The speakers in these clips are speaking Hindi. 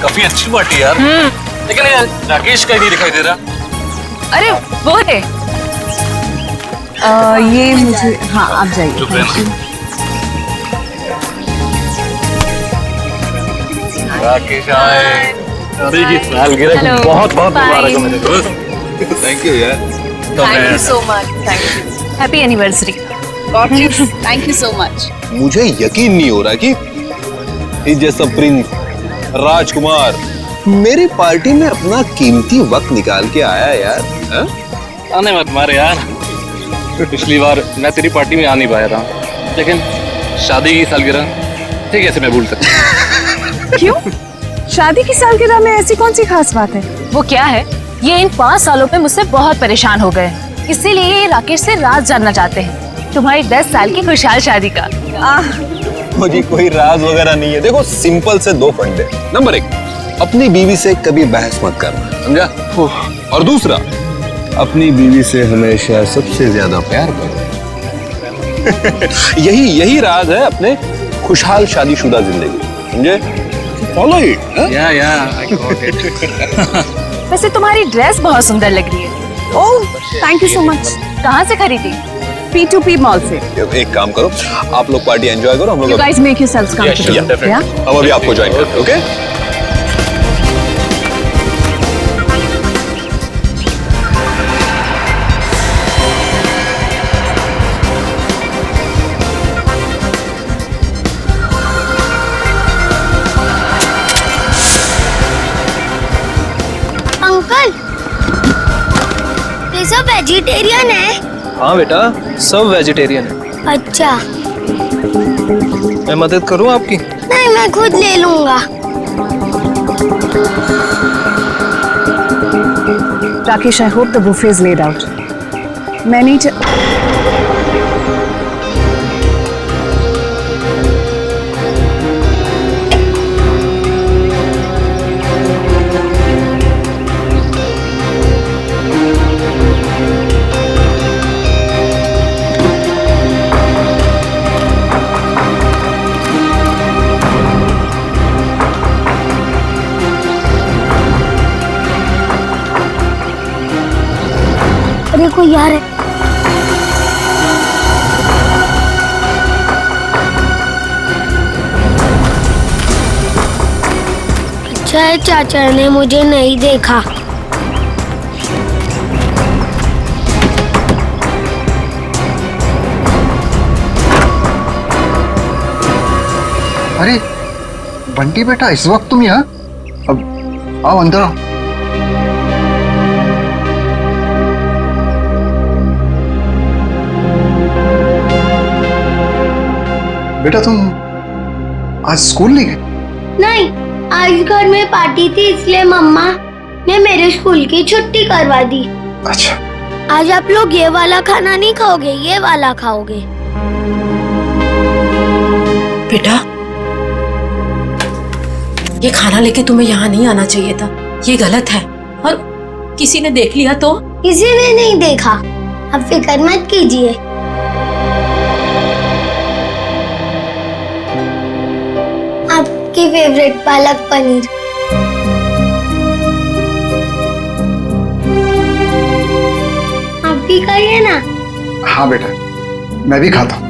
काफी अच्छी पार्टी यार। लेकिन यार राकेश का ही नहीं दिखाई दे रहा। अरे वो है। ये मुझे, हाँ आप जाइए। चुप रहना। राकेश आए। सालगिरह की बहुत बहुत मुबारक हो मेरे दोस्त। थैंक यू यार। Thank you so much. Thank you. Happy anniversary. Thank you so much. मुझे यकीन नहीं हो रहा कि इस जैसा प्रिंस राजकुमार मेरी पार्टी में अपना कीमती वक्त निकाल के आया यार। हा? आने मत मारे यार। पिछली बार मैं तेरी पार्टी में आ नहीं पाया था, लेकिन शादी की सालगिरह ठीक है, ऐसे मैं भूल सकता। क्यों? शादी की सालगिरह में ऐसी कौन सी खास बात है? वो क्या है, ये इन 5 सालों में मुझसे बहुत परेशान हो गए, इसीलिए ये राकेश से राज जानना चाहते हैं तुम्हारी 10 साल की खुशहाल शादी का। मुझे कोई राज वगैरह नहीं है। देखो सिंपल से 2 फंडे। नंबर 1, अपनी बीवी से कभी बहस मत करना, समझा? और दूसरा, अपनी बीवी से हमेशा सबसे ज्यादा प्यार करो। यही राज है अपने खुशहाल शादीशुदा जिंदगी, समझे? Follow it. I got it. वैसे तुम्हारी ड्रेस बहुत सुंदर लग रही है। Oh thank you so much. कहाँ से खरीदी? P2P मॉल से। एक काम करो, आप लोग पार्टी एंजॉय करो, हम You लोग guys make yourselves comfortable. Yeah? हम अभी आपको ज्वाइन करते हैं, ओके? अंकल, ये सब वेजिटेरियन है? हाँ बेटा, सब वेजिटेरियन है। अच्छा। मैं मदद करूँ आपकी? नहीं, मैं खुद ले लूंगा। Rakesh, I hope the buffet is laid out. मैं नहीं अरे कोई यार है। अच्छा है चाचा ने मुझे नहीं देखा। अरे बंटी बेटा, इस वक्त तुम यहाँ? अब आओ अंदर आओ। बेटा तुम आज स्कूल नहीं गए? नहीं, आज घर में पार्टी थी, इसलिए मम्मा ने मेरे स्कूल की छुट्टी करवा दी। अच्छा। आज आप लोग ये वाला खाना नहीं खाओगे, ये वाला खाओगे। बेटा, ये खाना लेके तुम्हें यहाँ नहीं आना चाहिए था, ये गलत है। और किसी ने देख लिया तो? किसी ने नहीं देखा, अब फिक्र मत कीजिए। आपकी फेवरेट पालक पनीर। आप भी खाइए ना। हाँ बेटा, मैं भी खाता हूँ।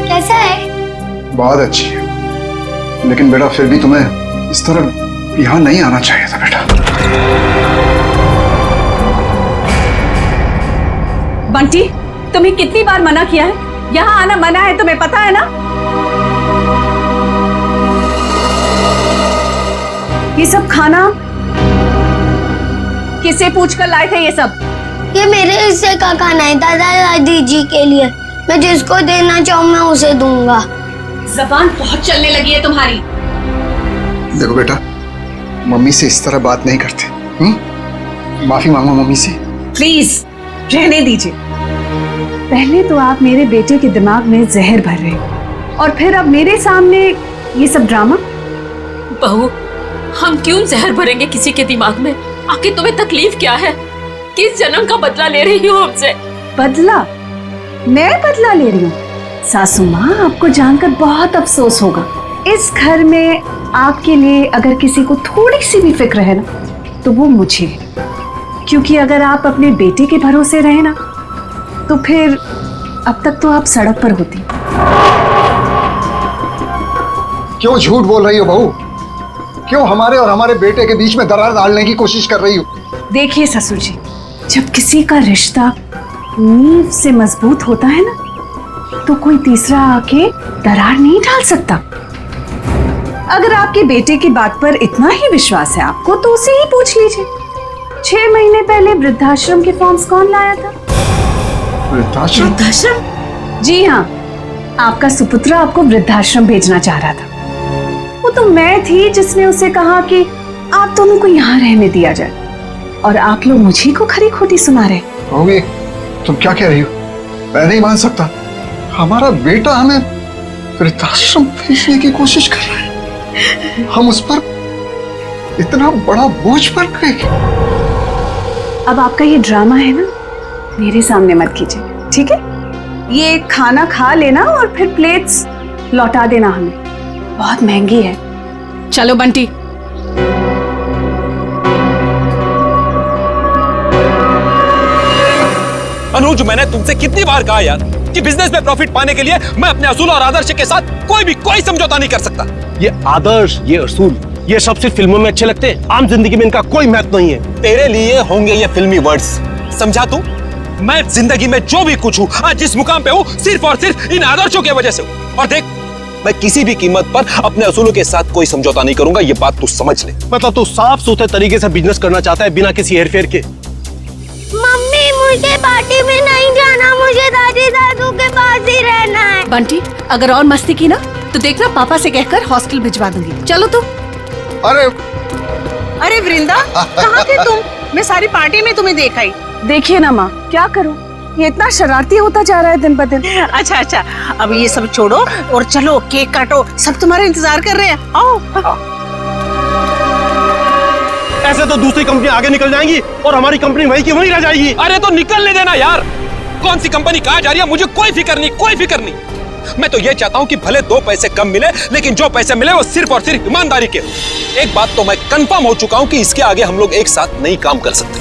कैसा है? बहुत अच्छी है, लेकिन बेटा फिर भी तुम्हें इस तरह यहाँ नहीं आना चाहिए था बेटा। बंटी, तुम्हें कितनी बार मना किया है? यहाँ आना मना है, तुम्हें पता है ना? ये सब खाना किससे पूछ कर लाए थे ये सब? ये मेरे हिस्से का खाना है, दादा दादी जी के लिए। मैं जिसको देना चाहूँ मैं उसे दूंगा। जबान बहुत चलने लगी है तुम्हारी। देखो बेटा, मम्मी से इस तरह बात नहीं करते। माफी मांगो मम्मी से। प्लीज रहने दीजिए। पहले तो आप मेरे बेटे के दिमाग में जहर भर रहे हैं और फिर अब मेरे सामने ये सब ड्रामा। बहू, हम क्यों जहर भरेंगे किसी के दिमाग में? आखिर तुम्हें तकलीफ क्या है? किस जन्म का बदला ले रही हो हमसे? बदला? मैं बदला ले रही हूँ? सासू माँ, आपको जानकर बहुत अफसोस होगा। इस घर में आपके लिए अगर किसी को थोड़ी सी भी फिक्र है ना, तो वो मुझे है। क्योंकि अगर आप अपने बेटे के भरोसे रहे ना, तो फिर अब तक तो आप सड़क पर होती। क्यों झूठ बोल रही हो बहू? क्यों हमारे और हमारे बेटे के बीच में दरार डालने की कोशिश कर रही हो? देखिए ससुर जी, जब किसी का रिश्ता नींव से मजबूत होता है ना, तो कोई तीसरा आके दरार नहीं डाल सकता। अगर आपके बेटे की बात पर इतना ही विश्वास है आपको, तो उसे ही पूछ लीजिए। 6 महीने पहले वृद्धाश्रम के फॉर्म्स कौन लाया था? वृद्धाश्रम? जी हाँ, आपका सुपुत्र आपको वृद्धाश्रम भेजना चाह रहा था। वो तो मैं थी जिसने उसे कहा कि आप दोनों को यहाँ रहने दिया जाए, और आप लोग मुझे को खरी खोटी सुना रहे। बहू, तुम क्या कह रही हो? मैं नहीं मान सकता। हमारा बेटा हमें वृद्धाश्रम भेजने की कोशिश कर रहा है। हम उस पर इतना बड़ा बोझ पड़ गए। अब आपका ये ड्रामा है ना, मेरे सामने मत कीजिए, ठीक है? ये खाना खा लेना और फिर प्लेट्स लौटा देना हमें, बहुत महंगी है। चलो बंटी। अनुज, मैंने तुमसे कितनी बार कहा यार कि बिजनेस में प्रॉफिट पाने के लिए मैं अपने असूल और आदर्श के साथ कोई समझौता नहीं कर सकता। ये आदर्श, ये असूल, ये सब सिर्फ फिल्मों में अच्छे लगते हैं, आम जिंदगी में इनका कोई महत्व नहीं है। तेरे लिए होंगे ये फिल्मी वर्ड्स, समझा तू? मैं जिंदगी में जो भी कुछ हूँ, आज जिस मुकाम पे हूँ, सिर्फ और सिर्फ इन आदर्शों की वजह से हूँ। और देख, मैं किसी भी कीमत पर अपने असूलों के साथ कोई समझौता नहीं करूंगा, ये बात तू समझ ले। मतलब तू साफ सुथरे तरीके से बिजनेस करना चाहता है, बिना किसी हेरफेर के। मम्मी, मुझे पार्टी में नहीं जाना, मुझे दादी दादू के पास ही रहना है। बंटी, अगर और मस्ती की ना, तो देखना पापा से कहकर हॉस्टल भिजवा दूंगी। चलो तुम। अरे वृंदा, कहाँ थे तुम? मैं सारी पार्टी में तुम्हें देखा ही। देखिए ना माँ, क्या करूँ, ये इतना शरारती होता जा रहा है दिन ब दिन। अच्छा, अब ये सब छोड़ो और चलो केक काटो, सब तुम्हारा इंतजार कर रहे हैं। आओ। ऐसे तो दूसरी कंपनी आगे निकल जाएंगी और हमारी कंपनी वहीं की वहीं रह जाएगी। अरे तो निकलने देना यार, कौन सी कंपनी कहाँ जा रही है मुझे कोई फिक्र नहीं। मैं तो ये चाहता हूँ कि भले 2 पैसे कम मिले, लेकिन जो पैसे मिले वो सिर्फ और सिर्फ ईमानदारी के। एक बात तो मैं कंफर्म हो चुका हूँ कि इसके आगे हम लोग एक साथ नहीं काम कर सकते।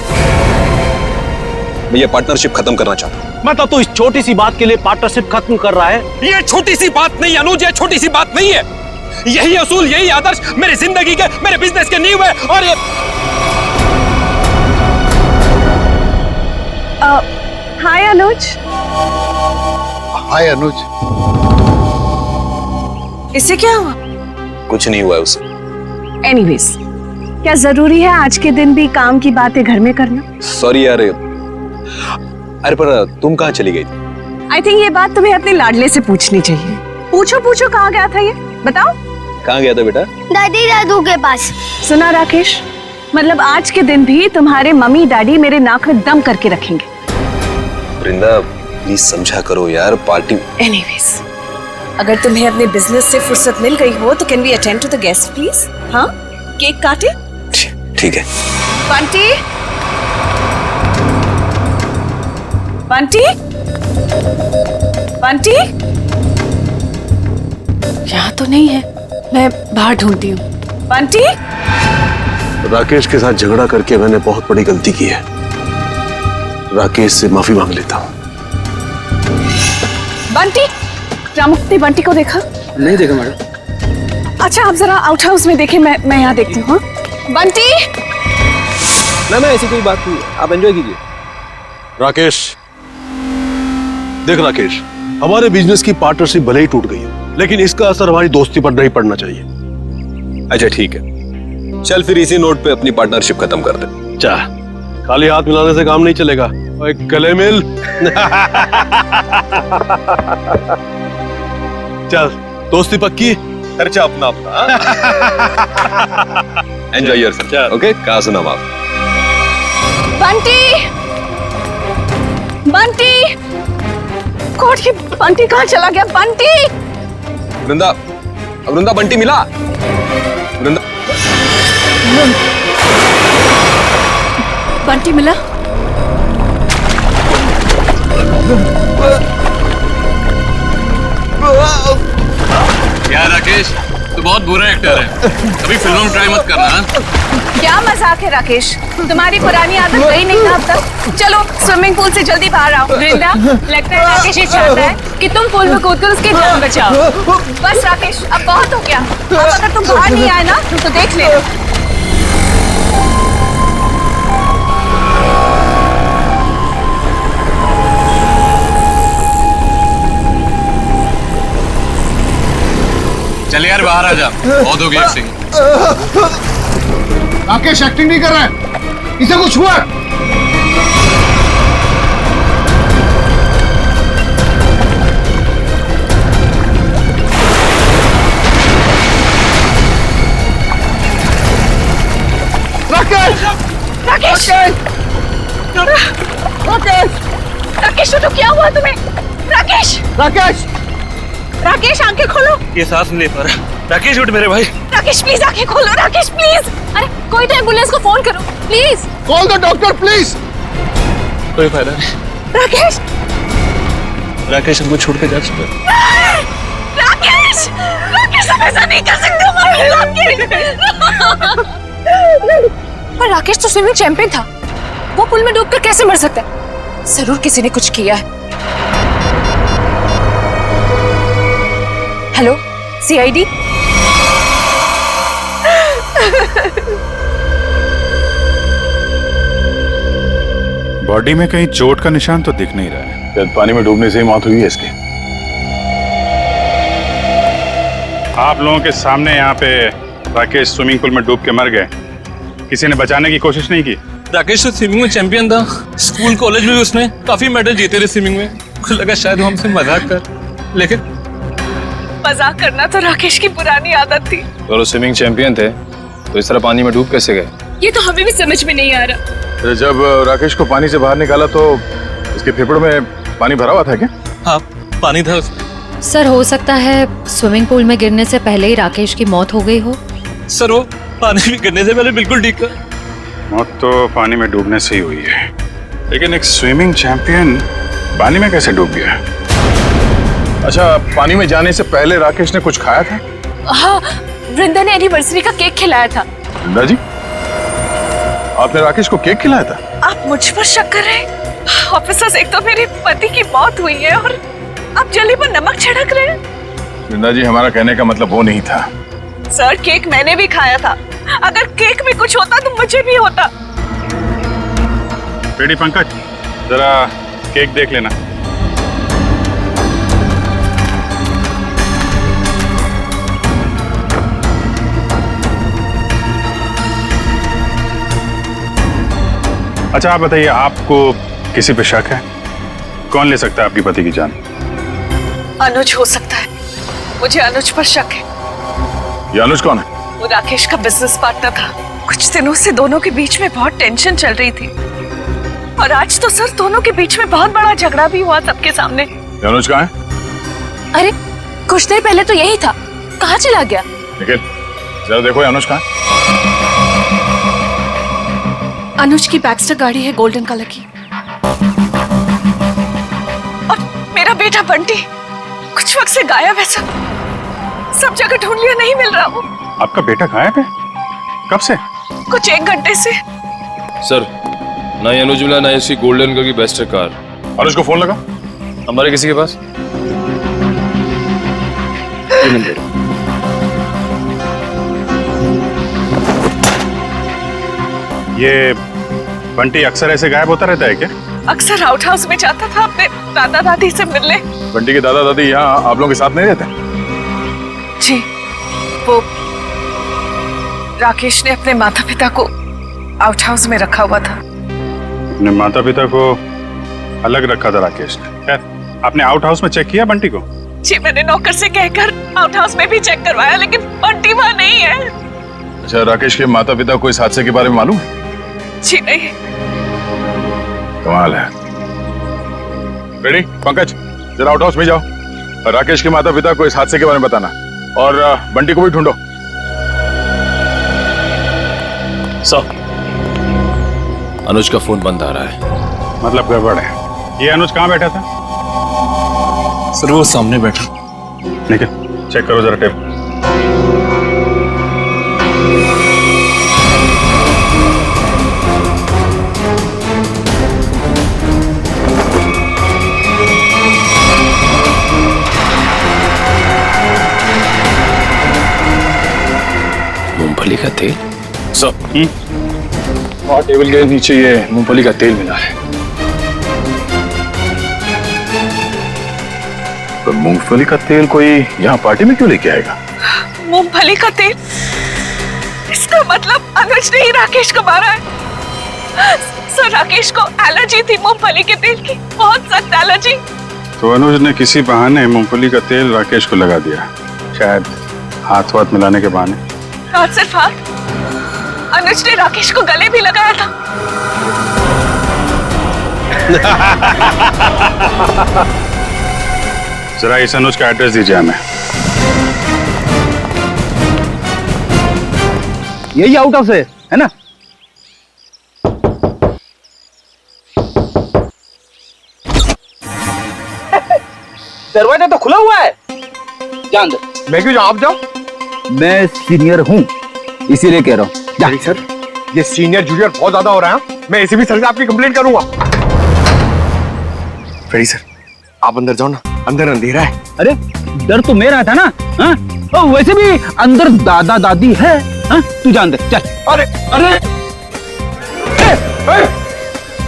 मैं ये पार्टनरशिप खत्म करना चाहता हूँ। मतलब तू इस छोटी सी बात के लिए पार्टनरशिप खत्म कर रहा है? ये छोटी सी बात नहीं अनुज, ये छोटी सी बात नहीं है। यही असूल, यही आदर्श मेरी जिंदगी के, मेरे बिजनेस के नींव है। और ये हाय अनुज। हाय अनुज। इससे क्या हुआ? कुछ नहीं हुआ है उसे। एनीवेज, क्या जरूरी है आज के दिन भी काम की बातें घर में करना? सॉरी यार। अरे पर तुम कहाँ चली गई थी? आई थिंक ये बात तुम्हें अपने लाडले से पूछनी चाहिए। पूछो कहाँ गया था ये, बताओ। कहाँ गया था बेटा? दादी दादू के पास। सुना राकेश, मतलब आज के दिन भी तुम्हारे मम्मी डैडी मेरे नाक में दम करके रखेंगे। वृंदा, प्लीज समझा करो यार, पार्टी। एनीवेज, अगर तुम्हें अपने बिजनेस से फुर्सत मिल गई हो तो can we attend to the guest please? हाँ, केक काटे। ठीक है। बंटी, बंटी, बंटी, यहाँ तो नहीं है, मैं बाहर ढूंढती हूँ। बंटी। राकेश के साथ झगड़ा करके मैंने बहुत बड़ी गलती की है। राकेश से माफी मांग लेता हूँ। बंटी, रामुक्ति बंटी को देखा? नहीं देखा मैडम। अच्छा, आप जरा आउट हाउस में देखें, मैं यहाँ देखती हूँ। बंटी। ना ऐसी कोई बात नहीं, आप एंजॉय कीजिए। राकेश, देख राकेश, हमारे बिजनेस की पार्टनरशिप भले ही टूट गई है, लेकिन इसका असर हमारी दोस्ती पर नहीं पड़ना चाहिए। अच्छा ठीक है, चल फिर इसी नोट पे अपनी पार्टनरशिप खत्म कर दे। जा, खाली हाथ मिलाने से काम नहीं चलेगा। और एक गले मिल। चल, दोस्ती पक्की। खर्चा अपना अपना। Enjoy yourself. ओके, कहाँ सुना आप? बंटी, बंटी, कोट की बंटी कहाँ चला गया? बंटी। वृंदा, वृंदा, बंटी मिला? वृंदा, बंटी मिला? यार राकेश, तू बहुत बुरा एक्टर है, कभी फिल्मों में ट्राई मत करना। क्या मजाक है राकेश, तुम्हारी पुरानी आदत गई नहीं ना अब तक। चलो स्विमिंग पूल से जल्दी बाहर आओ। वृंदा, लगता है राकेश ये चाहता है कि तुम पूल में कूदकर उसकी जान बचाओ। बस राकेश, अब बहुत हो गया। अब अगर तुम बाहर नहीं आए ना तो देख लेना। चल यार बाहर आ जा, बहुत हो गई एक्टिंग। राकेश एक्टिंग नहीं कर रहा है, इसे कुछ हुआ। राकेश! राकेश! राकेश! राकेश तो क्या हुआ तुम्हें? राकेश! राकेश! राकेश आंखें खोलो। ये सांस नहीं ले पा रहा। राकेश उठ मेरे भाई। राकेश प्लीज आंखें खोलो। राकेश प्लीज। अरे कोई तो एम्बुलेंस को फोन करो please. Call the doctor please. कोई फायदा नहीं। राकेश! राकेश हमको छोड़ के जा चुका है। राकेश! राकेश हम ऐसा नहीं कर सकते हमारे। राकेश! पर राकेश तो स्विमिंग चैंपियन था, वो पुल में डूबकर कैसे मर सकता है? जरूर किसी ने कुछ किया है। Hello, CID? बॉडी में कहीं चोट का निशान तो दिख नहीं रहा है। शायद पानी में डूबने से ही मौत हुई है इसकी। आप लोगों के सामने यहाँ पे राकेश स्विमिंग पूल में डूब के मर गए, किसी ने बचाने की कोशिश नहीं की? राकेश तो स्विमिंग में चैंपियन था, स्कूल कॉलेज में भी उसने काफी मेडल जीते थे स्विमिंग में। मुझे लगा शायद वो हमसे मजाक कर, लेकिन मजाक करना तो राकेश की पुरानी आदत थी। तो स्विमिंग चैंपियन थे तो इस तरह पानी में डूब कैसे गए? ये तो हमें भी समझ में नहीं आ रहा। जब राकेश को पानी से बाहर निकाला तो उसके फेफड़ों में पानी भरा हुआ था क्या? हाँ, पानी था उसमें। सर हो सकता है स्विमिंग पूल में गिरने से पहले ही राकेश की मौत हो गई हो। सर वो पानी में गिरने से पहले बिल्कुल ठीक था। मौत तो पानी में डूबने से ही हुई है, लेकिन एक स्विमिंग चैंपियन पानी में कैसे डूब गया? अच्छा, पानी में जाने से पहले राकेश ने कुछ खाया था? हाँ, वृंदा ने एनिवर्सरी का केक खिलाया था। वृंदा जी, आपने राकेश को केक खिलाया था? आप मुझ पर शक कर रहे हैं? ऑफिसर्स, एक तो मेरे पति की मौत हुई है और आप जली पर नमक छिड़क रहे हैं। वृंदा जी, हमारा कहने का मतलब वो नहीं था। सर, केक मैंने भी खाया था। अगर केक में कुछ होता तो मुझे भी होता। पेडी पंकज, जरा केक देख लेना। अच्छा आप बताइए, आपको किसी पे शक है? कौन ले सकता है आपकी पति की जान? अनुज हो सकता है, मुझे अनुज पर शक है। ये अनुज कौन है? वो राकेश का बिजनेस पार्टनर था। कुछ दिनों से दोनों के बीच में बहुत टेंशन चल रही थी और आज तो सर दोनों के बीच में बहुत बड़ा झगड़ा भी हुआ सबके सामने। ये अनुज कहाँ है? अरे कुछ देर पहले तो यही था, कहाँ चला गया? निखिल, जरा देखो ये अनुज कहाँ है? अनुज की बैक्स्टर गाड़ी है गोल्डन कलर की। और मेरा बेटा बंटी कुछ वक्त से गायब है सर। सब जगह ढूंढ लिया, नहीं मिल रहा वो। आपका बेटा गायब है? कब से? कुछ 1 घंटे से। सर, ना ये अनुज मिला, ना इसकी गोल्डन कलर की बेस्ट कार। अनुज को फोन लगा हमारे किसी के पास। ये बंटी अक्सर ऐसे गायब होता रहता है क्या? अक्सर आउट हाउस में जाता था अपने दादा दादी से मिलने। बंटी के दादा दादी यहाँ आप लोगों के साथ नहीं रहते? जी, वो राकेश ने अपने माता पिता को आउट हाउस में रखा हुआ था। अपने माता पिता को अलग रखा था राकेश ने? खैर, आपने आउट हाउस में चेक किया बंटी को? जी, मैंने नौकर से कहकर आउट हाउस में भी चेक करवाया, लेकिन बंटी वहाँ नहीं है। अच्छा, राकेश के माता पिता को इस हादसे के बारे में मालूम है? जी नहीं। कमाल है। रेडी पंकज, जरा आउट हाउस में जाओ और राकेश के माता पिता को इस हादसे के बारे में बताना और बंटी को भी ढूंढो। सर, अनुज का फोन बंद आ रहा है। मतलब गड़बड़ है। ये अनुज कहाँ बैठा था? सर वो सामने बैठा। निखिल चेक करो जरा टेप। मूंगफली का तेल सब और टेबल के नीचे ये मूंगफली का तेल मिला है। तो मूंगफली का तेल कोई यहाँ पार्टी में क्यों लेके आएगा? मूंगफली का तेल? इसका मतलब अनुज ने ही राकेश को मारा है। सर राकेश को एलर्जी थी मूंगफली के तेल की, बहुत सख्त एलर्जी। तो अनुज ने किसी बहाने मूंगफली का तेल राकेश को लगा दिया, शायद हाथ वाथ मिलाने के बहाने। हाथ सिर्फ हाथ, अनुज ने राकेश को गले भी लगाया था। जरा इस अनुज का एड्रेस दीजिए हमें। यही आउट हाउस है ना? दरवाजा तो खुला हुआ है। जा अंदर। मैं क्यों जाऊं? आप जाओ। मैं सीनियर हूँ इसीलिए कह रहा हूँ। जा। सर ये सीनियर जूनियर बहुत ज्यादा हो रहा है। मैं एसीपी सर से आपकी कंप्लेंट करूंगा। फ्रेडी सर आप अंदर जाओ ना, अंदर अंधेरा है। अरे डर तो मेरा था ना। हाँ? वैसे भी अंदर दादा दादी है। हाँ? तू जा अंदर चल। अरे अरे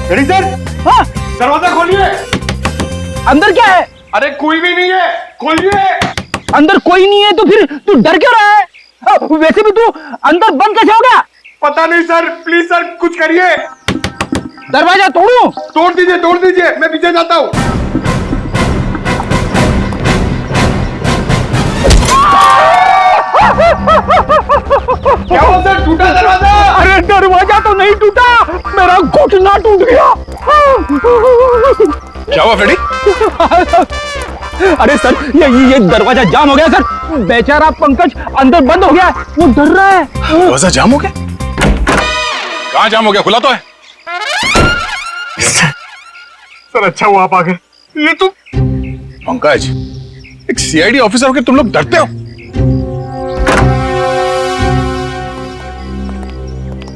फ्रेडी सर, हाँ? दरवाजा खोलिए। अंदर क्या है? अरे कोई भी नहीं है, खोलिए। अंदर कोई नहीं है तो फिर तू डर क्यों रहा है? वैसे भी तू अंदर बंद कैसे हो गया? पता नहीं सर, प्लीज सर कुछ करिए। दरवाजा तोड़ूं? तोड़ दीजिए, मैं पीछे जाता हूँ। क्या हुआ सर, टूटा दरवाजा? अरे दरवाजा तो नहीं टूटा, मेरा घुटना टूट गया। क्या हुआ फ्रेडी? अरे सर ये दरवाजा जाम हो गया सर। बेचारा पंकज अंदर बंद हो गया, वो डर रहा है। दरवाजा जाम हो गया? कहाँ जाम हो गया? खुला तो है। सर अच्छा हुआ आप आ गए। ये तो पंकज, एक सीआईडी ऑफिसर होकर तुम लोग डरते हो?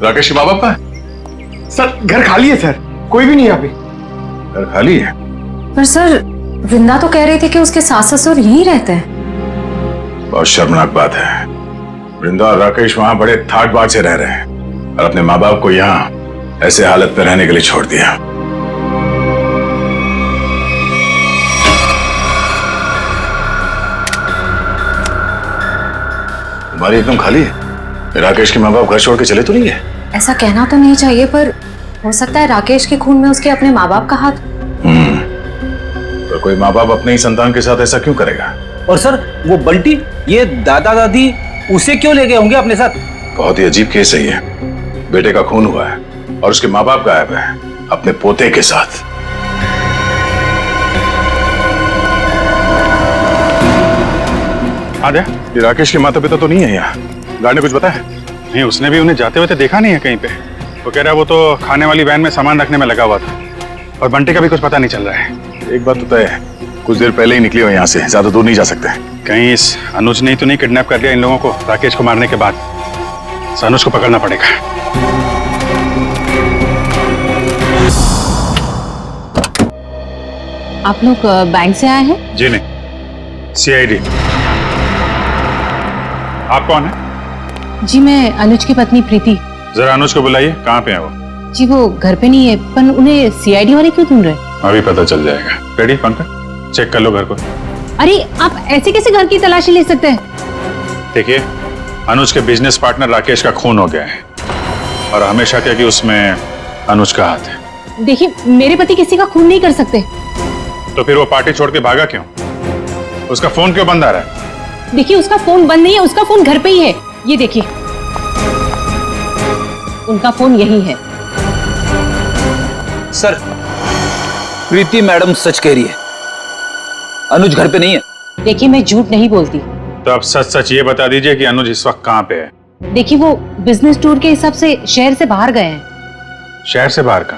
राकेश के माँ बाप का है? सर घर खाली है सर, कोई भी नहीं है यहाँ पे। घर खाली है? पर सर वृंदा तो कह रही थी कि उसके सास ससुर यहीं रहते हैं। बहुत शर्मनाक बात है। वृंदा और राकेश वहां बड़े ठाट बाट से रह रहे हैं और अपने माँ बाप को यहाँ ऐसे हालत में रहने के लिए छोड़ दिया। तुम्हारी एकदम खाली है। राकेश के माँ बाप घर छोड़ के चले तो नहीं है? ऐसा कहना तो नहीं चाहिए, पर हो सकता है राकेश के खून में उसके अपने माँ बाप का हाथ। तो कोई माँ बाप अपने ही संतान के साथ ऐसा क्यों करेगा? और सर वो बंटी, ये दादा दादी उसे क्यों ले गए होंगे अपने साथ? बहुत ही अजीब केस है ये। बेटे का खून हुआ है और उसके माँ बाप गायब है अपने पोते के साथ। आद्या, ये राकेश के माता पिता तो नहीं है यहाँ? गार्ड ने कुछ बताया? नहीं, उसने भी उन्हें जाते हुए तो देखा नहीं है कहीं पे। वो कह रहा है वो तो खाने वाली वैन में सामान रखने में लगा हुआ था और बंटी का भी कुछ पता नहीं चल रहा है। एक बात तो तय है, कुछ देर पहले ही निकले हो यहाँ से, ज्यादा दूर नहीं जा सकते। कहीं इस अनुज ने तो नहीं किडनैप कर लिया इन लोगों को राकेश को मारने के बाद? अनुज को पकड़ना पड़ेगा। आप लोग बैंक से आए हैं? जी नहीं, सीआईडी। आप कौन है? जी मैं अनुज की पत्नी प्रीति। जरा अनुज को बुलाइए, कहाँ पे है वो? जी वो घर पे नहीं है, पर उन्हें सीआईडी वाले क्यों ढूंढ रहे? अभी पता चल जाएगा। रेडी पंकज, चेक कर लो घर को। अरे आप ऐसे कैसे घर की तलाशी ले सकते हैं? देखिए, अनुज के बिजनेस पार्टनर राकेश का खून हो गया है और हमेशा क्या कि उसमें अनुज का हाथ है। देखिए मेरे पति किसी का खून नहीं कर सकते। तो फिर वो पार्टी छोड़ के भागा क्यों? उसका फोन क्यों बंद आ रहा है? देखिए उसका फोन बंद नहीं है, उसका फोन घर पे ही है। ये देखिए उनका फोन यही है। सर प्रीति मैडम सच कह रही है, अनुज घर पे नहीं है। देखिए मैं झूठ नहीं बोलती। तो आप सच सच ये बता दीजिए कि अनुज इस वक्त कहाँ पे है? देखिए वो बिजनेस टूर के हिसाब से शहर से बाहर गए हैं। शहर से बाहर का?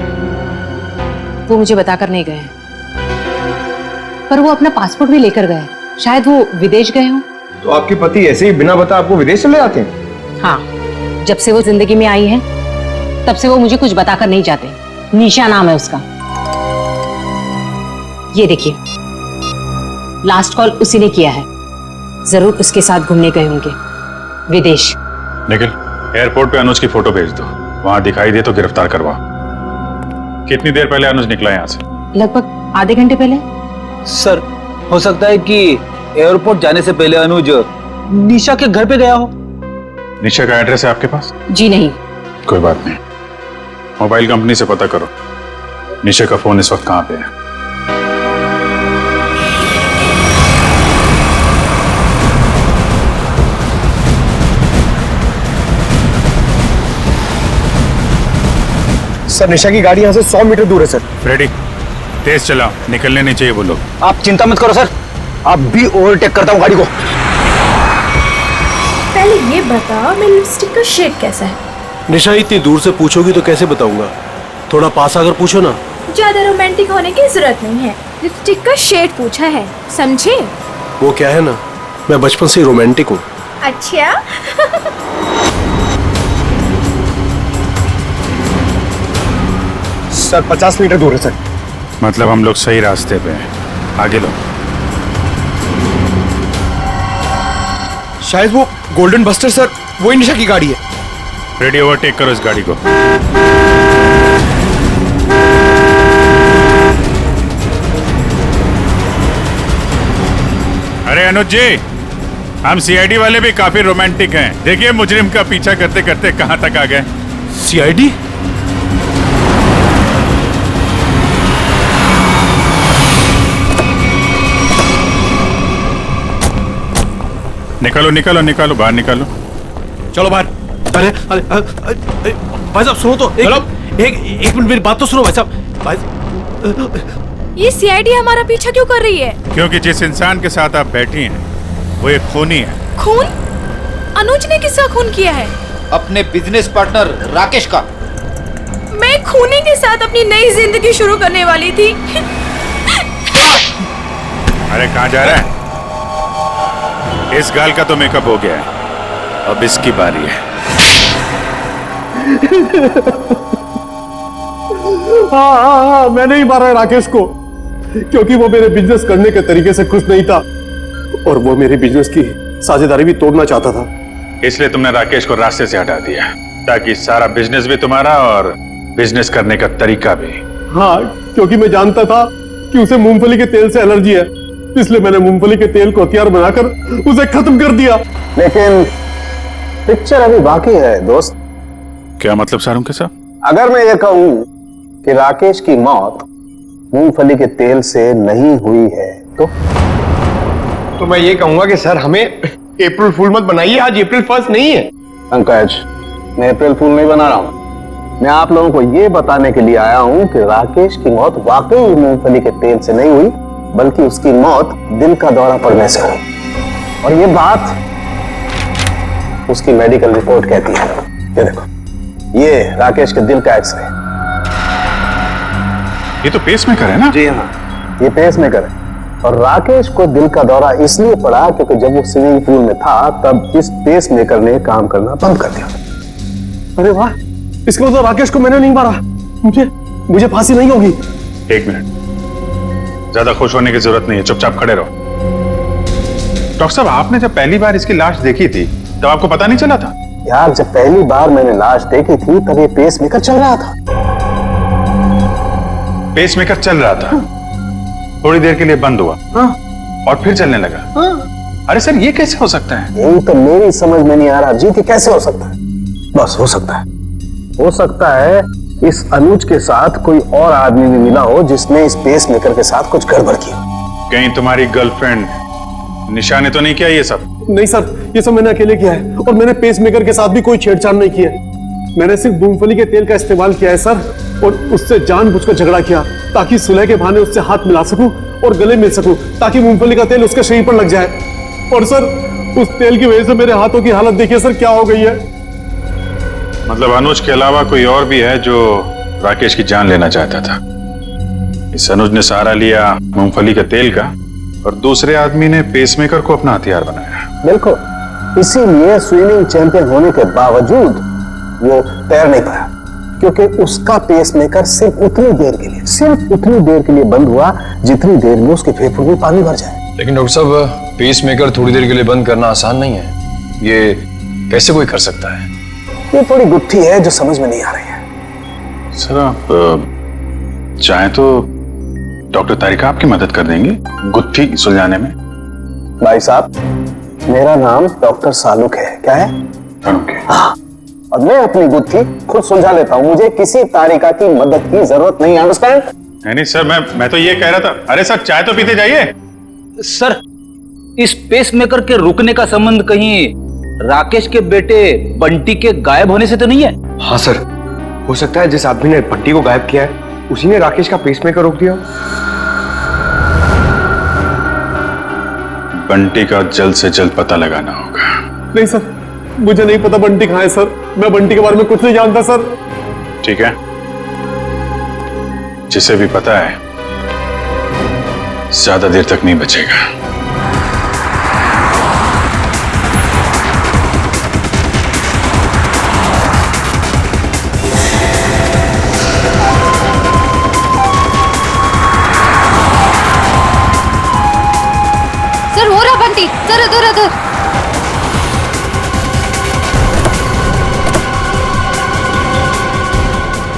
वो मुझे बताकर नहीं गए, पर वो अपना पासपोर्ट भी लेकर गए। शायद वो विदेश गए हों। तो आपके पति ऐसे ही बिना बता आपको विदेश चले जाते हैं? हाँ, जब से वो जिंदगी में आई है तब से वो मुझे कुछ बताकर नहीं जाते। निशा नाम है उसका। ये देखिए, लास्ट कॉल उसी ने किया है। जरूर उसके साथ घूमने गए होंगे विदेश। निखिल, एयरपोर्ट पे अनुज की फोटो भेज दो, वहां दिखाई दे तो गिरफ्तार करवा। कितनी देर पहले अनुज निकला यहाँ से? लगभग आधे घंटे पहले। सर, हो सकता है कि एयरपोर्ट जाने से पहले अनुज निशा के घर पे गया हो। निशा का एड्रेस है आपके पास? जी नहीं। कोई बात नहीं, मोबाइल कंपनी से पता करो निशा का फोन इस वक्त कहाँ पे है। सर, निशा की गाड़ी यहाँ से 100 मीटर दूर है सर। रेडी, तेज चलाओ, निकलने नहीं चाहिए वो लोग। आप चिंता मत करो सर, आप भी ओवरटेक करता हूँ गाड़ी को। पहले ये बता, मेरी लिपस्टिक का शेड कैसा है? निशा, इतनी दूर से पूछोगी तो कैसे बताऊंगा? थोड़ा पास आकर पूछो ना। ज्यादा रोमांटिक होने की जरूरत नहीं है, लिपस्टिक का शेड पूछा है, समझे? वो क्या है ना, मैं बचपन से ही रोमांटिक हूँ। अच्छा। सर, 50 मीटर दूर है सर। मतलब हम लोग सही रास्ते पे हैं, आगे लो। शायद वो गोल्डन बस्टर सर, वही निशा की गाड़ी है। रेडी, ओवरटेक करो इस गाड़ी को। अरे अनुज जी, हम सीआईडी वाले भी काफी रोमांटिक हैं। देखिए मुजरिम का पीछा करते करते कहां तक आ गए। सीआईडी? निकालो निकालो निकालो, बाहर निकालो। चलो बाहर। अरे अरे भाई साहब सुनो तो, एक मिनट मेरी बात तो सुनो भाई साहब। भाई, ये सीआईडी हमारा पीछा क्यों कर रही है? क्योंकि जिस इंसान के साथ आप बैठी हैं वो एक खूनी है। खून? अनुज ने किसका खून किया है? अपने बिजनेस पार्टनर राकेश का। मैं खूनी के साथ अपनी नई जिंदगी शुरू करने वाली थी। अरे कहाँ जा रहा है? इस गाल का तो मेकअप हो गया है, अब इसकी बारी है। हाँ, मैंने ही मारा है राकेश को, क्योंकि वो मेरे बिजनेस करने के तरीके से खुश नहीं था और वो मेरे बिजनेस की साझेदारी भी तोड़ना चाहता था। इसलिए तुमने राकेश को रास्ते से हटा दिया, ताकि सारा बिजनेस भी तुम्हारा और बिजनेस करने का तरीका भी। हाँ, क्योंकि मैं जानता था कि उसे मूंगफली के तेल से एलर्जी है, इसलिए मैंने मूंगफली के तेल को हथियार बनाकर उसे खत्म कर दिया। लेकिन पिक्चर अभी बाकी है दोस्त। क्या मतलब सारुंके साहब? अगर मैं ये कहूं कि राकेश की मौत मूंगफली के तेल से नहीं हुई है तो मैं ये कहूंगा कि सर हमें अप्रैल फूल मत बनाइए, आज अप्रैल 1 नहीं है। पंकज, मैं अप्रैल फूल नहीं बना रहा हूं। मैं आप लोगों को ये बताने के लिए आया हूं कि राकेश की मौत वाकई मूंगफली के तेल से नहीं हुई, बल्कि उसकी मौत दिल का दौरा पड़ने से हुई। और ये बात उसकी मेडिकल रिपोर्ट कहती है। ये देखो, ये राकेश के दिल का एक्सरे। ये तो पेसमेकर है ना? जी हाँ, ये पेसमेकर है। और राकेश को दिल का दौरा इसलिए पड़ा क्योंकि जब वो स्विमिंग पूल में था तब इस पेसमेकर ने काम करना बंद कर दिया। अरे वाह, इसका मतलब राकेश को मैंने नहीं मारा, मुझे फांसी नहीं होगी। एक मिनट, ज्यादा खुश होने की जरूरत नहीं है, चुपचाप खड़े रहो। डॉक्टर साहब, आपने जब पहली बार इसकी लाश देखी थी तब आपको पता नहीं चला था? यार, जब पहली बार मैंने लाश देखी थी तब ये पेसमेकर चल रहा था। पेसमेकर चल रहा था? थोड़ी देर के लिए बंद हुआ और फिर चलने लगा। अरे सर, ये कैसे हो सकता है? यही तो मेरी समझ में नहीं आ रहा जी कि कैसे हो सकता है। बस हो सकता है इस अनुज के साथ कोई और आदमी भी मिला हो जिसने इस पेसमेकर के साथ कुछ गड़बड़ की। कहीं तुम्हारी गर्लफ्रेंड निशा ने तो नहीं किया ये सब? नहीं सर, ये सब मैंने अकेले किया है और मैंने पेसमेकर के साथ भी कोई छेड़छाड़ नहीं किया है। मैंने सिर्फ मूंगफली के तेल का इस्तेमाल किया है सर, और उससे जानबूझकर झगड़ा किया ताकि सुलह के बहाने उससे हाथ मिला सकूं और गले मिल सकूं, ताकि मूंगफली का तेल उसके शरीर पर लग जाए। और सर, उस तेल की वजह से मेरे हाथों की हालत देखिए सर क्या हो गई है। मतलब अनुज के अलावा कोई और भी है जो राकेश की जान लेना चाहता था। इस अनुज ने सहारा लिया मूंगफली के तेल का और दूसरे आदमी ने पेसमेकर को अपना हथियार बनाया। बिल्कुल, इसीलिए स्विमिंग चैंपियन होने के बावजूद वो तैर नहीं पाया, क्योंकि उसका पेसमेकर सिर्फ उतनी देर के लिए बंद हुआ जितनी देर में उसके फेफड़ों में पानी भर जाए। लेकिन डॉक्टर साहब, पेसमेकर थोड़ी देर के लिए बंद करना आसान नहीं है। ये कैसे कोई कर सकता है? ये थोड़ी गुत्थी है जो समझ में नहीं आ रही है। सर आप चाहें तो डॉक्टर तारिका आपकी मदद कर देंगे गुत्थी सुलझाने में। भाई साहब, मेरा नाम डॉक्टर सालुक है। क्या है? हाँ, और मैं अपनी गुत्थी खुद सुलझा लेता हूँ। मुझे किसी तारिका की मदद की जरूरत नहीं। अंडरस्टैंड? नहीं सर, मैं तो ये कह रहा था। अरे सर, चाय तो पीते जाइए। सर, इस पेसमेकर के रुकने का संबंध कहीं राकेश के बेटे बंटी के गायब होने से तो नहीं है? हाँ सर, हो सकता है जिस आदमी ने बंटी को गायब किया है उसी ने राकेश का पेसमेकर रोक दिया। बंटी का जल्द से जल्द पता लगाना होगा। नहीं सर, मुझे नहीं पता बंटी कहाँ है सर। मैं बंटी के बारे में कुछ नहीं जानता सर। ठीक है, जिसे भी पता है ज्यादा देर तक नहीं बचेगा। सर, हो रहा बंटी, सर इधर।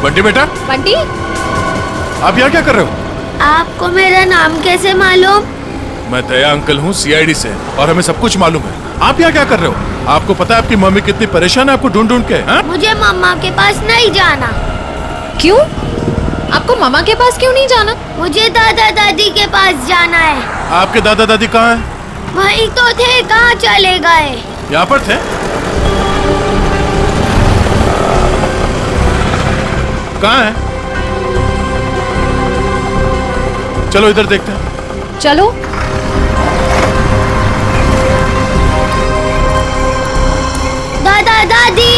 बंटी बेटा, बंटी, आप यहाँ क्या कर रहे हो? आपको मेरा नाम कैसे मालूम? मैं दया अंकल हूँ CID से, और हमें सब कुछ मालूम है। आप यहाँ क्या कर रहे हो? आपको पता है आपकी मम्मी कितनी परेशान है आपको ढूंढ ढूंढ के? हा? मुझे मम्मा के पास नहीं जाना। क्यों? आपको मामा के पास क्यों नहीं जाना? मुझे दादा दादी के पास जाना है। आपके दादा दादी कहाँ हैं? वही तो थे, कहाँ चले गए? यहाँ पर थे। कहाँ है? चलो इधर देखते हैं। चलो। दादा दादी।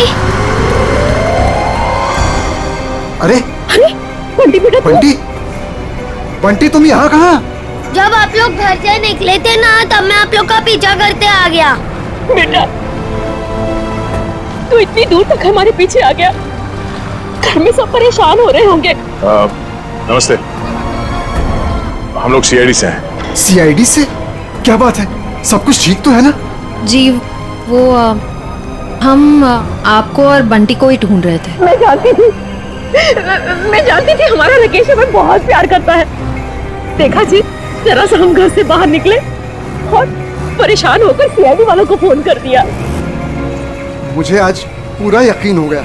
अरे बंटी बेटा, बंटी तुम यहाँ कहाँ? जब आप लोग घर से निकले थे ना, तब मैं आप लोग का पीछा करते आ गया। बेटा, तू इतनी दूर तक हमारे पीछे आ गया। घर में सब परेशान हो रहे होंगे। नमस्ते, हम लोग CID से हैं। CID से? क्या बात है? सब कुछ ठीक तो है ना? जी, वो हम आपको और बंटी को ही ढूंढ रहे थे। मैं जानती थी हमारा राकेश हमें बहुत प्यार करता है। देखा जी, जरा सा हम घर से बाहर निकले और परेशान होकर CID वालों को फोन कर दिया। मुझे आज पूरा यकीन हो गया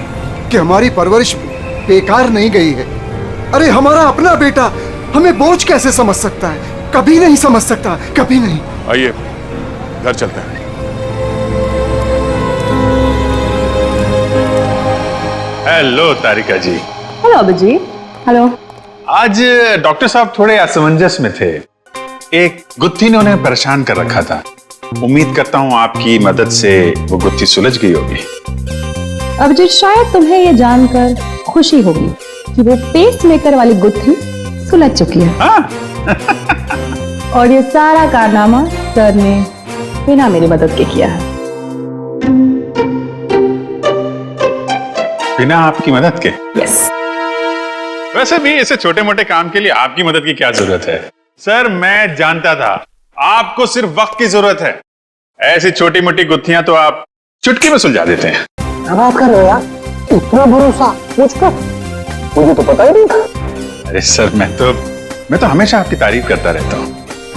कि हमारी परवरिश बेकार नहीं गई है। अरे हमारा अपना बेटा हमें बोझ कैसे समझ सकता है? कभी नहीं समझ सकता, कभी नहीं। आइए घर चलते हैं। हेलो तारिका जी। हेलो अभिजीत। हेलो। आज डॉक्टर साहब थोड़े असमंजस में थे। एक गुत्थी ने उन्हें परेशान कर रखा था। उम्मीद करता हूँ आपकी मदद से वो गुत्थी सुलझ गई होगी। अभिजीत, शायद तुम्हें ये जानकर खुशी होगी कि वो पेसमेकर वाली गुत्थी सुलझ चुकी है। और ये सारा कारनामा सर ने बिना मेरी मदद के किया है। बिना आपकी मदद के? यस। वैसे भी ऐसे छोटे मोटे काम के लिए आपकी मदद की क्या जरूरत है? सर, मैं जानता था आपको सिर्फ वक्त की जरूरत है। ऐसी छोटी मोटी गुत्थियां तो आप चुटकी में सुलझा देते हैं। क्या बात कर रहे हो यार? इतना भरोसा मुझ पर? मुझे तो पता ही नहीं था। अरे सर, मैं तो हमेशा आपकी तारीफ करता रहता हूँ।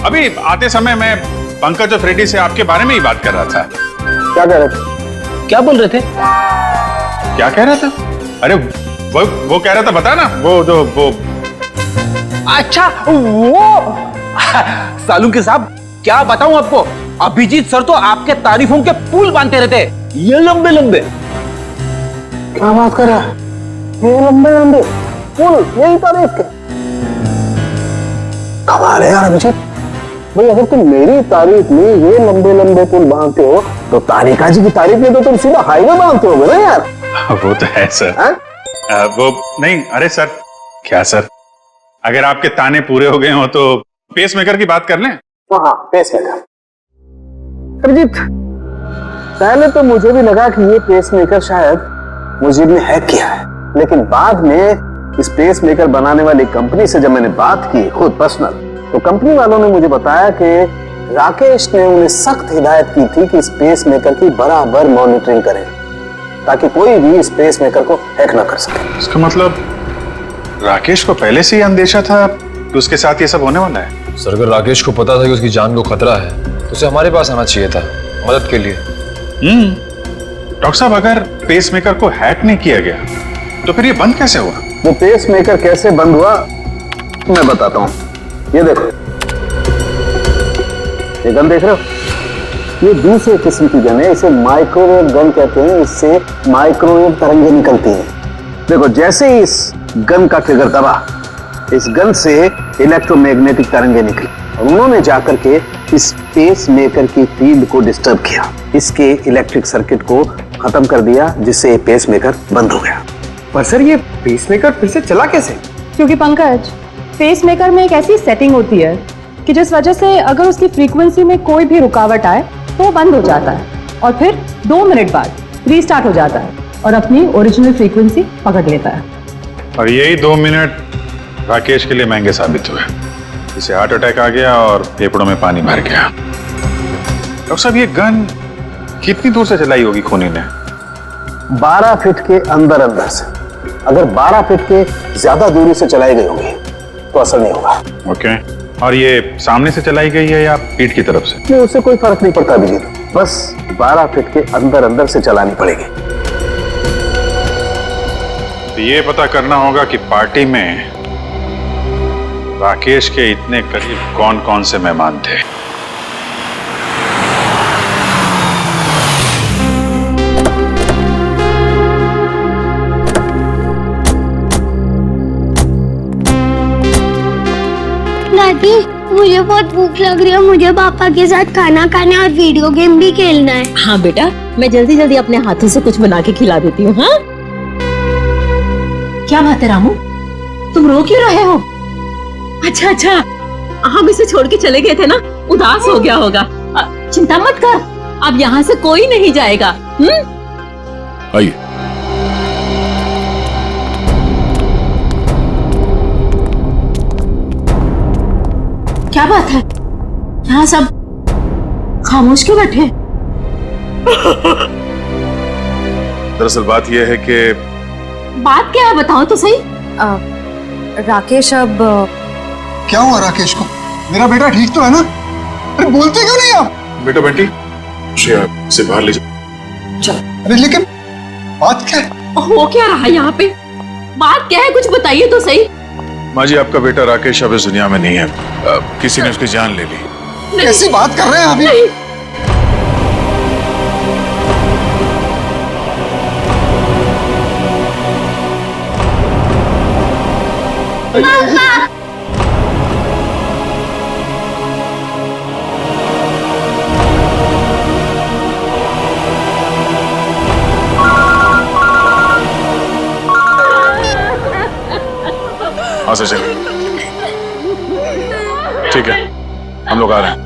अभी आते समय मैं पंकज और फ्रेडी से आपके बारे में ही बात कर रहा था। क्या कह रहे थे? क्या बोल रहे थे? क्या कह रहा था? अरे वो कह रहा था, बता ना। वो अच्छा, वो सालू के साहब, क्या बताऊं आपको, अभिजीत सर तो आपके तारीफों के पुल बांधते रहते, ये लंबे लंबे। क्या बात कर रहा है? ये लंबे लंबे पुल, यही तारीफ के? कमाल है यार अभिजीत भाई। अगर तुम मेरी तारीफ में ये लंबे लंबे पुल बांधते हो तो तारिका जी की तारीफ में तो तुम सीधा हाईवे बांधते होगे ना यार। वो तो है सर। वो नहीं, अरे सर, क्या सर, अगर आपके ताने पूरे हो गए हो तो पेसमेकर की बात कर लें। हाँ, पेसमेकर। अरिजीत, पहले तो मुझे भी लगा कि ये पेसमेकर शायद मुजीब ने हैक किया है, लेकिन बाद में इस पेसमेकर बनाने वाली कंपनी से जब मैंने बात की खुद पर्सनल, तो कंपनी वालों ने मुझे बताया कि राकेश ने उन्हें सख्त हिदायत की थी कि इस पेसमेकर की बराबर मॉनिटरिंग करें ताकि कोई भी इस पेसमेकर को हैक ना कर सके। इसका मतलब राकेश को पहले से ही अंदेशा था कि उसके साथ ये सब होने वाला है। सर, अगर राकेश को पता था कि उसकी जान को खतरा है तो उसे हमारे पास आना चाहिए था मदद के लिए। डॉक्टर साहब, अगर पेसमेकर को हैक नहीं किया गया तो फिर ये बंद कैसे हुआ? वो पेसमेकर कैसे बंद हुआ मैं बताता हूँ। ये देखो, ये गन देख रहे हो? ये दूसरे किस्म की गन है, इसे माइक्रोवेव गन कहते हैं। इससे माइक्रोवेव तरंगें निकलती हैं। देखो, जैसे ही इस गन का ट्रिगर दबा, इस गन से इलेक्ट्रोमैग्नेटिक तरंगें निकली और उन्होंने जाकर के इस पेसमेकर की फील्ड को डिस्टर्ब किया, इसके इलेक्ट्रिक सर्किट को खत्म कर दिया, जिससे पेसमेकर बंद हो गया। पर सर, ये पेसमेकर फिर से चला कैसे? क्योंकि पंकज, पेसमेकर में एक ऐसी सेटिंग होती है कि जिस वजह से अगर उसकी फ्रीक्वेंसी में कोई भी रुकावट आए तो वो बंद हो जाता है और फिर 2 मिनट बाद रीस्टार्ट हो जाता है और अपनी ओरिजिनल फ्रीक्वेंसी पकड़ लेता है। और यही 2 मिनट राकेश के लिए महंगे साबित हुए। इसे हार्ट अटैक आ गया और फेफड़ों में पानी भर गया। डॉक्टर साहब, ये गन कितनी दूर से चलाई होगी खूनी ने? 12 फीट के अंदर अंदर से। अगर 12 फीट के ज्यादा दूरी से चलाई गई होगी तो असर नहीं होगा। ओके। और ये सामने से चलाई गई है या पीठ की तरफ से? नहीं, उससे कोई फर्क नहीं पड़ता अभिजीत, बस 12 फीट के अंदर अंदर से चलानी पड़ेगी। तो ये पता करना होगा कि पार्टी में राकेश के इतने करीब कौन कौन से मेहमान थे। दादी, मुझे बहुत भूख लग रही है। मुझे पापा के साथ खाना खाना और वीडियो गेम भी खेलना है। हाँ बेटा, मैं जल्दी जल्दी अपने हाथों से कुछ बना के खिला देती हूँ। हाँ, क्या बात है रामू, तुम रो क्यों रहे हो? अच्छा, हम इसे छोड़ के चले गए थे ना, उदास हो गया होगा। चिंता मत कर, अब यहाँ से कोई नहीं जाएगा। आइए। क्या बात है, यहाँ सब खामोश क्यों बैठे? दरअसल बात यह है कि बात क्या है, बताओ तो सही। राकेश, अब क्या हुआ राकेश को? मेरा बेटा ठीक तो है ना? अरे बोलते क्यों नहीं आप? बेटा बंटी, से बाहर ले जाओ। अरे लेकिन बात क्या है? हो क्या रहा है यहाँ पे? बात क्या है, कुछ बताइए तो सही। माँ जी, आपका बेटा राकेश अब इस दुनिया में नहीं है। किसी ने उसकी जान ले ली। कैसी बात कर रहे हैं अभी? हाँ सर, चलिए। ठीक है, हम लोग आ रहे हैं।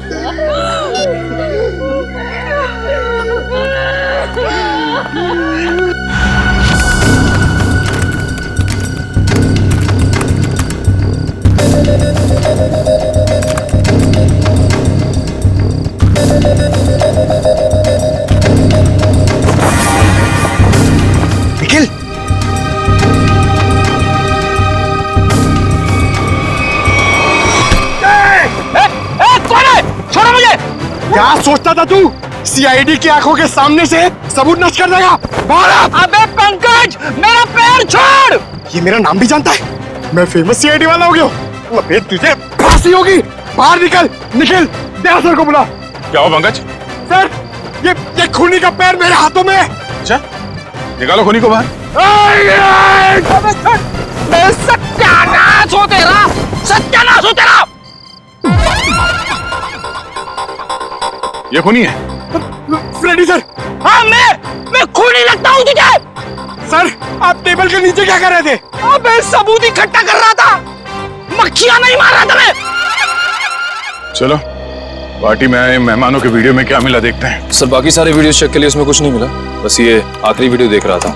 निखिल, छोड़ो मुझे। क्या सोचता था तू? सीआईडी की आंखों के सामने से सबूत नष्ट कर देगा? अबे पंकज, मेरा पैर छोड़। ये मेरा नाम भी जानता है, मैं फेमस सीआईडी वाला हो गया हूँ। अबे तुझे फांसी होगी। बाहर निकल। निखिल, दया सर को बुला। क्या हो पंकज? सर, ये खूनी का पैर मेरे हाथों में है। अच्छा, निकालो खूनी को बाहर। सत्यानाश हो तेरा, सत्यानाश हो तेरा। ये खूनी है? Freddy sir. हाँ, मैं खूनी लगता हूँ तुझे? सर, आप टेबल के नीचे क्या कर रहे थे? अबे सबूत इकट्ठा कर रहा था, मक्खियां नहीं मार रहा था मैं। चलो, पार्टी में आए मेहमानों के वीडियो में क्या मिला देखते हैं। सर बाकी सारे वीडियो चेक के लिए उसमें कुछ नहीं मिला, बस ये आखिरी वीडियो देख रहा था।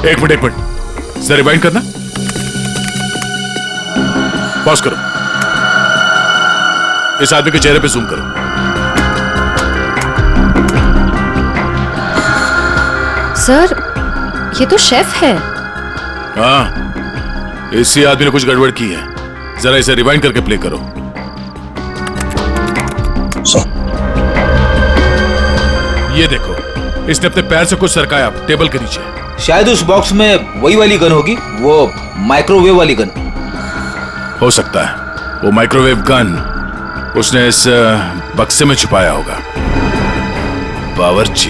एक मिनट सर, रिवाइंड करना, पॉज करो, इस आदमी के चेहरे पे जूम करो। सर ये तो शेफ है। हाँ, इसी आदमी ने कुछ गड़बड़ की है, जरा इसे रिवाइंड करके प्ले करो। ये देखो, इसने अपने पैर से कुछ सरकाया टेबल के नीचे। शायद उस बॉक्स में वही वाली गन होगी, वो माइक्रोवेव वाली गन। हो सकता है वो माइक्रोवेव गन उसने इस बक्से में छुपाया होगा। बावर्ची।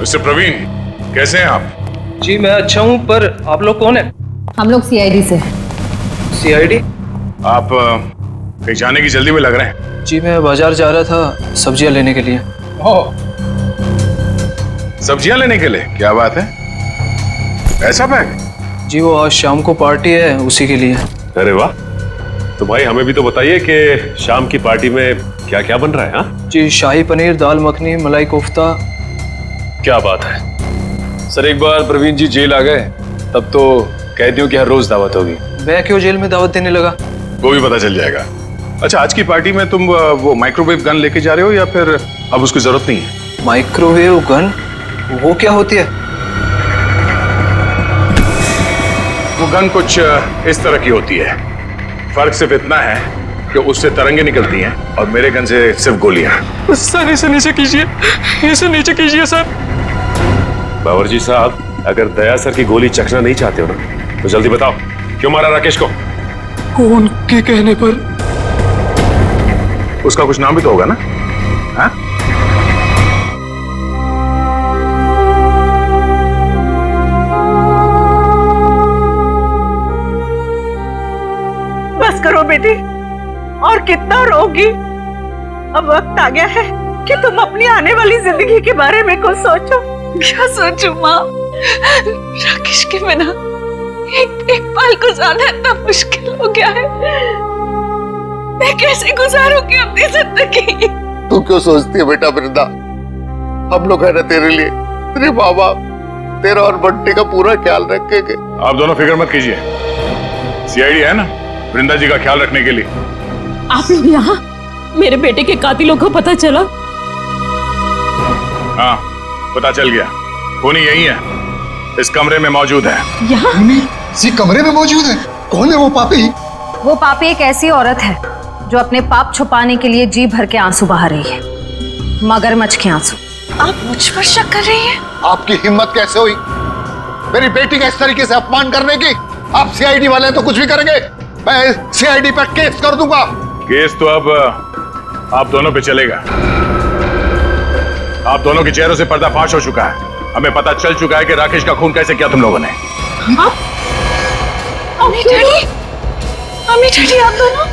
मिस्टर प्रवीण, कैसे हैं आप? जी मैं अच्छा हूं, पर आप लोग कौन है? हम लोग सीआईडी से। सीआईडी? आप कहीं जाने की जल्दी में लग रहे हैं। जी मैं बाजार जा रहा था सब्जियां लेने के लिए। ओह, सब्जियां लेने के लिए? क्या बात है, ऐसा बैग? जी वो आज शाम को पार्टी है, उसी के लिए। अरे वाह, तो भाई हमें भी तो बताइए कि शाम की पार्टी में क्या क्या बन रहा है। हाँ जी, शाही पनीर, दाल मखनी, मलाई कोफ्ता। क्या बात है सर, एक बार प्रवीण जी जेल आ गए तब तो कैदियों की हर रोज दावत होगी। मैं क्यों जेल में दावत देने लगा? वो भी पता चल जाएगा। अच्छा, आज की पार्टी में तुम वो माइक्रोवेव गन लेके जा रहे हो या फिर अब उसकी जरूरत नहीं है? Microwave gun? वो क्या होती है? वो गन कुछ इस तरह की होती है, फर्क सिर्फ इतना है कि उससे तरंगे निकलती हैं और मेरे गन से सिर्फ गोलियां। सर इसे नीचे कीजिए, इसे नीचे कीजिए सर। बावर्ची साहब, अगर दया सर की गोली चखना नहीं चाहते हो ना तो जल्दी बताओ, क्यों मारा राकेश को? कौन के कहने पर? उसका कुछ नाम भी तो होगा ना? हाँ? बस करो बेटी, और कितना रोगी। अब वक्त आ गया है कि तुम अपनी आने वाली जिंदगी के बारे में कुछ सोचो। क्या सोचूं माँ? राकेश के बिना एक पल गुजारना इतना मुश्किल हो गया है। मैं कैसे गुजारूंगी अपनी जिंदगी? तू क्यों सोचती है बेटा वृंदा? हम लोग है ना तेरे लिए, तेरे माँ बाप, तेरा और बंटी का पूरा ख्याल रखेंगे। आप दोनों फिक्र मत कीजिए, सीआईडी है ना वृंदा जी का ख्याल रखने के लिए। आप लोग यहाँ? मेरे बेटे के कातिलों को पता चला? हाँ, पता चल गया। खूनी यही है, इस कमरे में मौजूद है। यहाँ? इसी कमरे में मौजूद है? कौन है वो पापी? वो पापी एक ऐसी औरत है जो अपने पाप छुपाने के लिए जी भर के आंसू बहा रही है, मगरमच्छ के आंसू। आप मुझ पर शक कर रही हैं? आपकी हिम्मत कैसे हुई मेरी बेटी का इस तरीके से अपमान करने की? आप सीआईडी वाले तो कुछ भी करेंगे, मैं सीआईडी पर केस कर दूंगा। केस तो अब आप दोनों पे चलेगा। आप दोनों के चेहरों से पर्दाफाश हो चुका है। हमें पता चल चुका है कि राकेश का खून कैसे किया तुम लोगों ने। अम्मी डैडी, अम्मी डैडी आप दोनों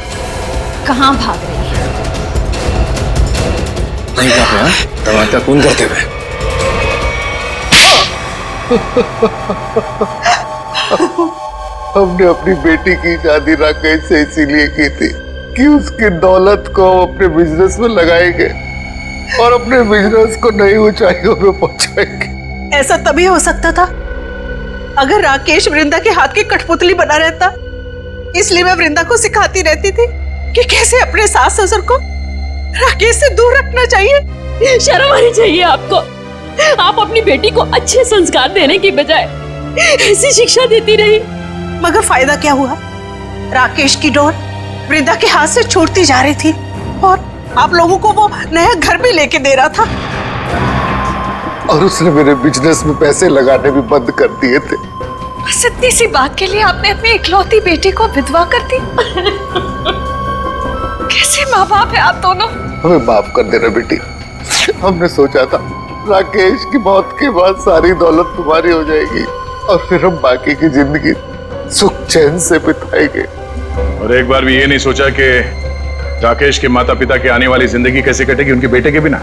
कहाँ भाग रही है? नहीं कहा दवा का खून करते हुए। हमने अपनी बेटी की शादी राकेश से इसीलिए की थी कि उसकी दौलत को अपने बिजनेस में लगाएंगे और अपने बिजनेस को नई ऊंचाइयों पे पहुंचाएंगे। ऐसा तभी हो सकता था अगर राकेश वृंदा के हाथ की कठपुतली बना रहता। इसलिए मैं वृंदा को सिखाती रहती थी कि कैसे अपने सास ससुर को राकेश से दूर रखना चाहिए। शर्म आनी चाहिए आपको। आप अपनी बेटी को अच्छे संस्कार देने की बजाय ऐसी शिक्षा देती रही। मगर फायदा क्या हुआ? राकेश की डोर वृंदा के हाथ से छूटती जा रही थी और आप लोगों को वो नया घर भी लेके दे रहा था। और उसने मेरे बिजनेस में पैसे लगाने भी बंद कर दिए थे। बस इतनी सी बात के लिए आपने अपनी इकलौती बेटी को विधवा कर दी। कैसे माँ बाप है आप दोनों? हमें माफ कर देना बेटी। हमने सोचा था राकेश की मौत के बाद सारी दौलत तुम्हारी हो जाएगी और फिर हम बाकी की जिंदगी सुख चैन से बिताएंगे। और एक बार भी ये नहीं सोचा कि राकेश के माता पिता की आने वाली जिंदगी कैसे कटेगी उनके बेटे के बिना।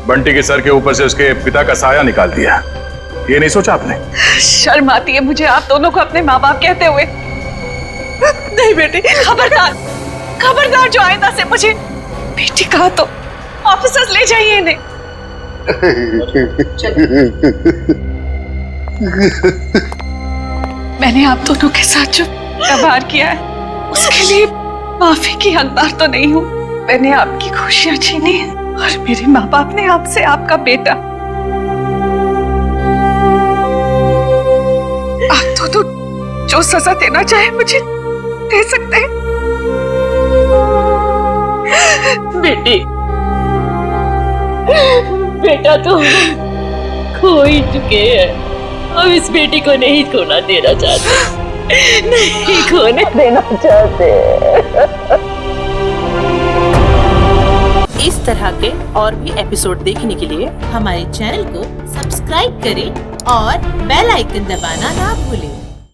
बंटी के सर के ऊपर से उसके पिता का साया निकाल दिया, ये नहीं सोचा आपने? शर्म आती है मुझे आप दोनों को अपने माँ बाप कहते हुए। नहीं बेटी, खबरदार खबरदार, जो आइंदा से मुझे बेटी कहा तो ऑफिसर्स ले जाइए इन्हें। मैंने आप दोनों के साथ जो व्यवहार किया है उसके लिए माफी की हकदार तो नहीं हूँ। मैंने आपकी खुशियां छीनी है और मेरे माँ बाप ने आपसे आपका बेटा। आप दोनों जो सजा देना चाहे मुझे दे सकते हैं। बेटी, बेटा तो खो ही चुके हैं, हम इस बेटी को नहीं खोना देना चाहते, नहीं खोने देना चाहते। इस तरह के और भी एपिसोड देखने के लिए हमारे चैनल को सब्सक्राइब करें और बेल आइकन दबाना ना भूलें।